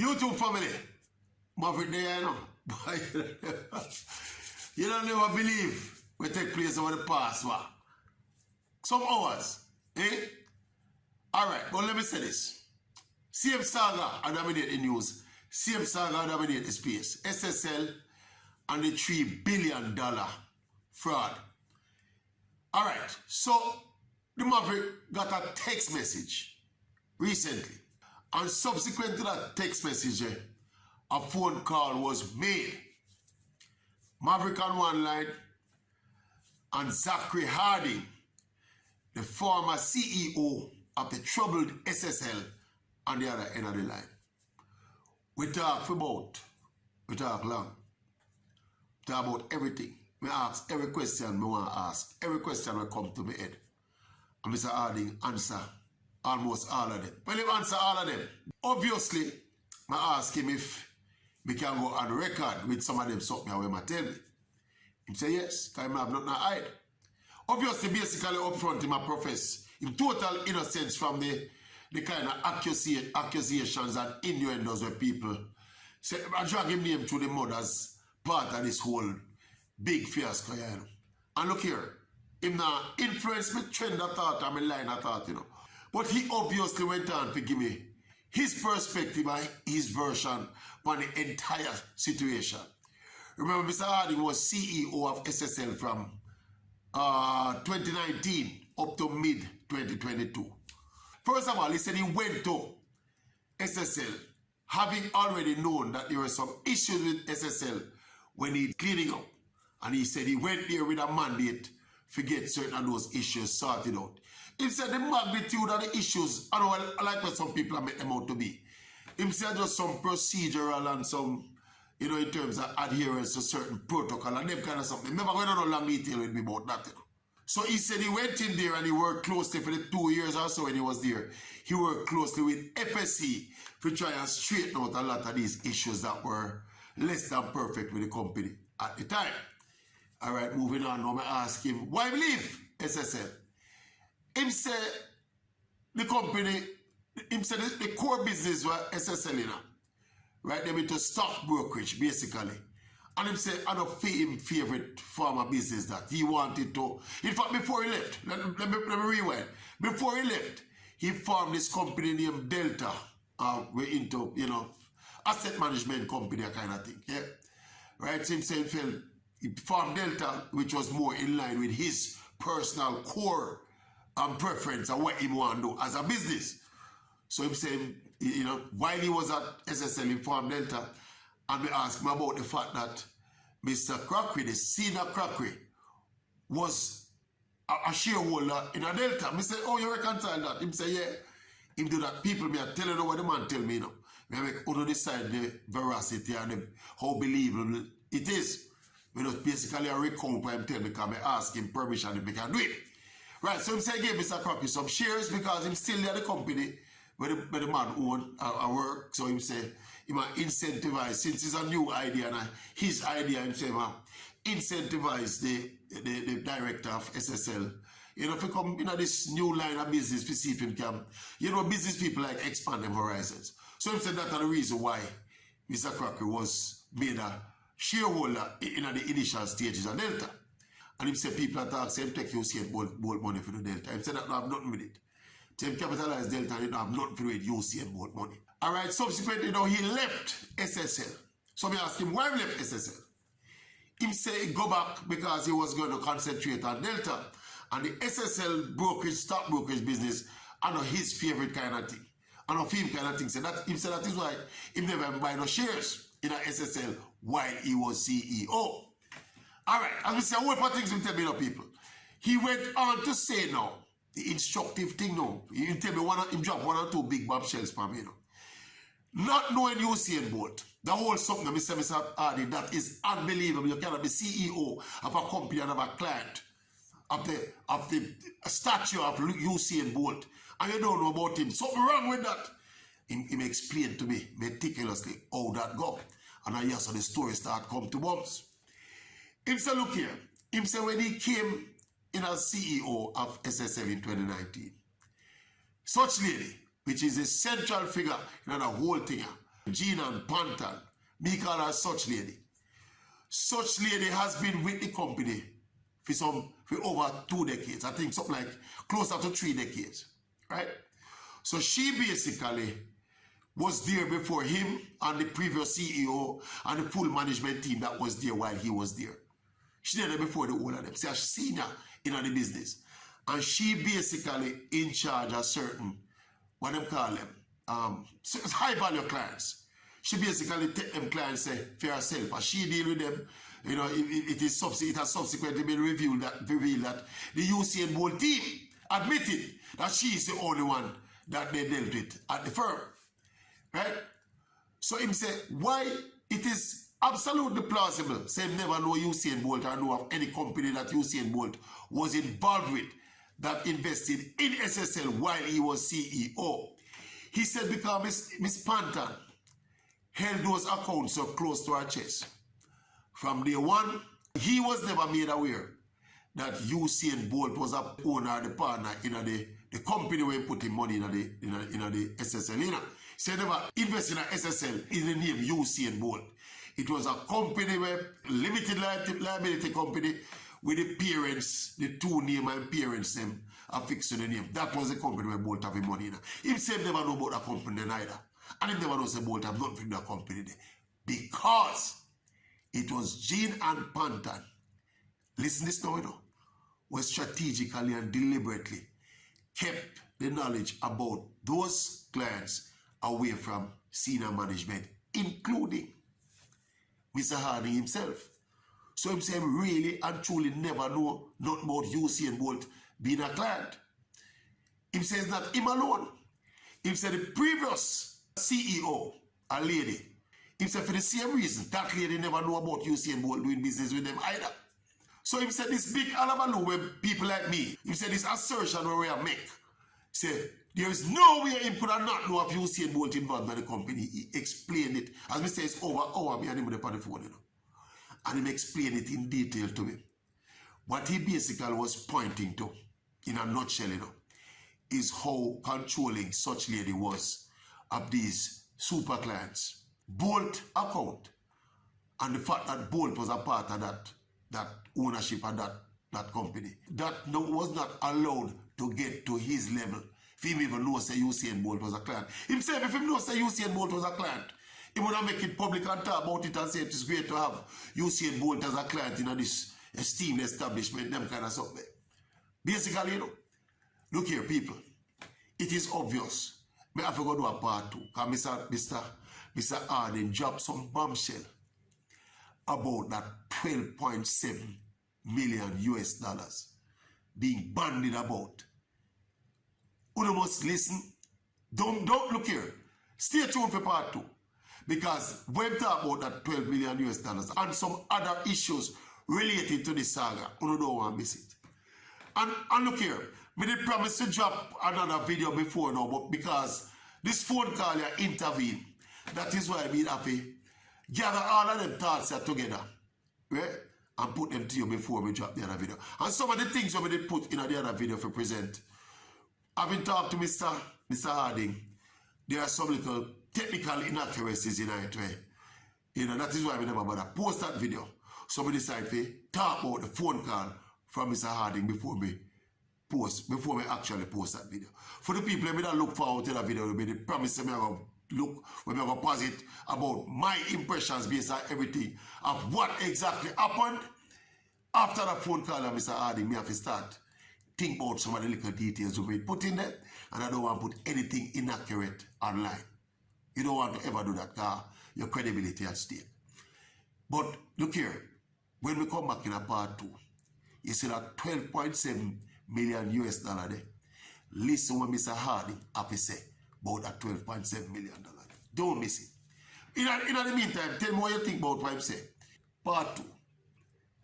YouTube family, Maverick there, you know. You don't never believe what take place over the past, what? Some hours, eh? Alright, but let me say this. CM Saga are dominate the news. CM Saga are dominate the space. SSL and the $3 billion fraud. Alright, so the Maverick got a text message recently. And subsequent to that text message, a phone call was made. Maverick on one line and Zachary Harding, the former CEO of the troubled SSL, on the other end of the line. We talk long. We talk about everything. We ask every question we want to ask. Every question will come to my head. And Mr. Harding answer almost all of them. Well, he answer all of them. Obviously, I ask him if we can go on record with some of them something I will tell me. He say yes, because I have nothing to hide. Obviously, basically up front, he profess in total innocence from the kind of accusations and innuendos where people say, I drag him name through the mud as part of this whole big fiasco, you know. And look here, him now influence me trend of thought and my line of thought, you know. But he obviously went on to give me his perspective and his version on the entire situation. Remember, Mr. Harding was CEO of SSL from 2019 up to mid-2022. First of all, he said he went to SSL having already known that there were some issues with SSL when he cleaning up. And he said he went there with a mandate to get certain of those issues sorted out. He said the magnitude of the issues, I know I like what some people make them out to be. He said just some procedural and some, you know, in terms of adherence to certain protocol and them kind of something. Never went on a long detail with me about that, you know. So he said he went in there and he worked closely for the 2 years or so when he was there. He worked closely with FSC to try and straighten out a lot of these issues that were less than perfect with the company at the time. All right, moving on. Now I ask him, why leave SSL? Him say the company, him say the core business was SSL, you know, right? They went to stock brokerage, basically. And him say, I don't feel him favorite former business that he wanted to. In fact, before he left, let me rewind. Before he left, he formed this company named Delta. We're into, you know, asset management company kind of thing, yeah? Right? So him saying, he formed Delta, which was more in line with his personal core preference and what he want to do as a business. So him saying, you know, while he was at SSL, he formed Delta, and we asked him about the fact that Mr. Crockery, the senior Crockery, was a shareholder in a Delta. I said, oh, you reconcile that? Him say, yeah. Him do that. People, me are telling you what the man tell me, you know. Me make you decide the veracity and how believable it is. We just basically a recount what him tell me because I ask him permission if we can do it. Right, so him say he gave Mr. Crockery some shares because him still there the company where the man own a work. So him say, he might incentivize, since it's a new idea and his idea, him say, incentivize the director of SSL. You know, if you come in this new line of business, to see if him can, you know, business people like expand them horizons. So him said that's the reason why Mr. Crockery was made a shareholder in the initial stages of Delta. And him said people that say him take UCN bolt money for the Delta. Him said that don't have nothing with it. So him capitalize Delta and it don't have nothing to do with UCN bolt money. Alright, subsequently now he left SSL. So me ask him why he left SSL. Him say he go back because he was going to concentrate on Delta. And the SSL brokerage, stock brokerage business, I know his favorite kind of thing. I know him kind of thing. So that, him said that is why he never buy no shares in a SSL while he was CEO. Alright, as we say, a whole lot of things we tell me, people. He went on to say now, the instructive thing now, he tell me him drop one or two big bombshells for me, you know. Not knowing Usain Bolt, the whole something that Mr. Harding, that is unbelievable. You cannot be CEO of a company and have a client of the statue of Usain Bolt, and you don't know about him. Something wrong with that. He explained to me meticulously how that go. And I saw the story start come to bumps. Him say, look here. Him say when he came in as CEO of SSL in 2019, such lady, which is a central figure in the whole thing, Jean and Pantan, me call her Such Lady. Such Lady has been with the company for over 2 decades. I think something like closer to 3 decades, right? So she basically was there before him and the previous CEO and the full management team that was there while he was there. She did it before the whole of them. She's senior in the business. And she basically in charge of certain, what them call them, high value clients. She basically take them clients for herself. And she deal with them. You know, it has subsequently been revealed that the Usain Bolt team admitted that she is the only one that they dealt with at the firm. Right? So him say, why it is absolutely plausible, say never know Usain Bolt or know of any company that Usain Bolt was involved with that invested in SSL while he was CEO. He said because Miss Pantan held those accounts so close to her chest. From day one, he was never made aware that Usain Bolt was a owner, the partner in the company where he put him money in the SSL. You know? He said never invest in a SSL in the name Usain Bolt. It was a company where limited liability company with the parents, the two name and parents them affixed to the name. That was the company where Bolt have his money in. Himself never know about that company neither. And he never knows that Bolt have nothing from that company there. Because it was Jean and Pantan, listen this now, you know, was strategically and deliberately kept the knowledge about those clients away from senior management, including Mr. Harding himself. So him say really and truly never know nothing about Usain Bolt being a client. Him says not him alone. Him said the previous CEO, a lady, him said for the same reason, that lady never know about Usain Bolt doing business with them either. So him said this big alabaloo where people like me, him said this assertion where we are make, say there is no way him could have not know of Usain Bolt involved by the company. He explained it. As me say, it's over hour me and him on the phone, you know. And him explained it in detail to me. What he basically was pointing to, in a nutshell, you know, is how controlling Such Lady was of these super clients. Bolt account. And the fact that Bolt was a part of that ownership of that company. That was not allowed to get to his level. If he even knows that Usain Bolt was a client. Himself, if he knows that Usain Bolt was a client, he would not make it public and talk about it and say it is great to have Usain Bolt as a client in this esteemed establishment, them kind of stuff there. Basically, you know, look here, people. It is obvious. I have to go do a part 2. Because Mr. Harding dropped some bombshell about that 12.7 million US dollars being bandied about. You must listen. Don't look here. Stay tuned for part 2. Because when we talk about that 12 million US dollars and some other issues related to this saga, you don't want to miss it. And look here, I did promise to drop another video before now, but because this phone call here intervened, that is why I mean happy. Gather all of them thoughts together, right? And put them to you before we drop the other video. And some of the things we did put in the other video for present. Having talked to Mr. Harding, there are some little technical inaccuracies in it. You know, that is why we never bother post that video. So we decide to talk about the phone call from Mr. Harding before we actually post that video. For the people who don't look forward to that video, we promise them look when we pause it about my impressions based on everything of what exactly happened after that phone call of Mr. Harding. Me have to start think about some of the little details we put in there, and I don't want to put anything inaccurate online. You don't want to ever do that because your credibility at stake. But look here, when we come back in a part 2, you see that 12.7 million US dollar there. Listen what Mr. Harding have to say about that 12.7 million dollar. Don't miss it. In the meantime, tell me what you think about what I say. Part 2.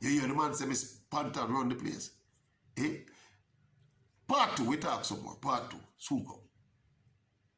You hear the man say Miss Pantan run the place. Eh? Part 2, we talk some more. Part 2. Soon come.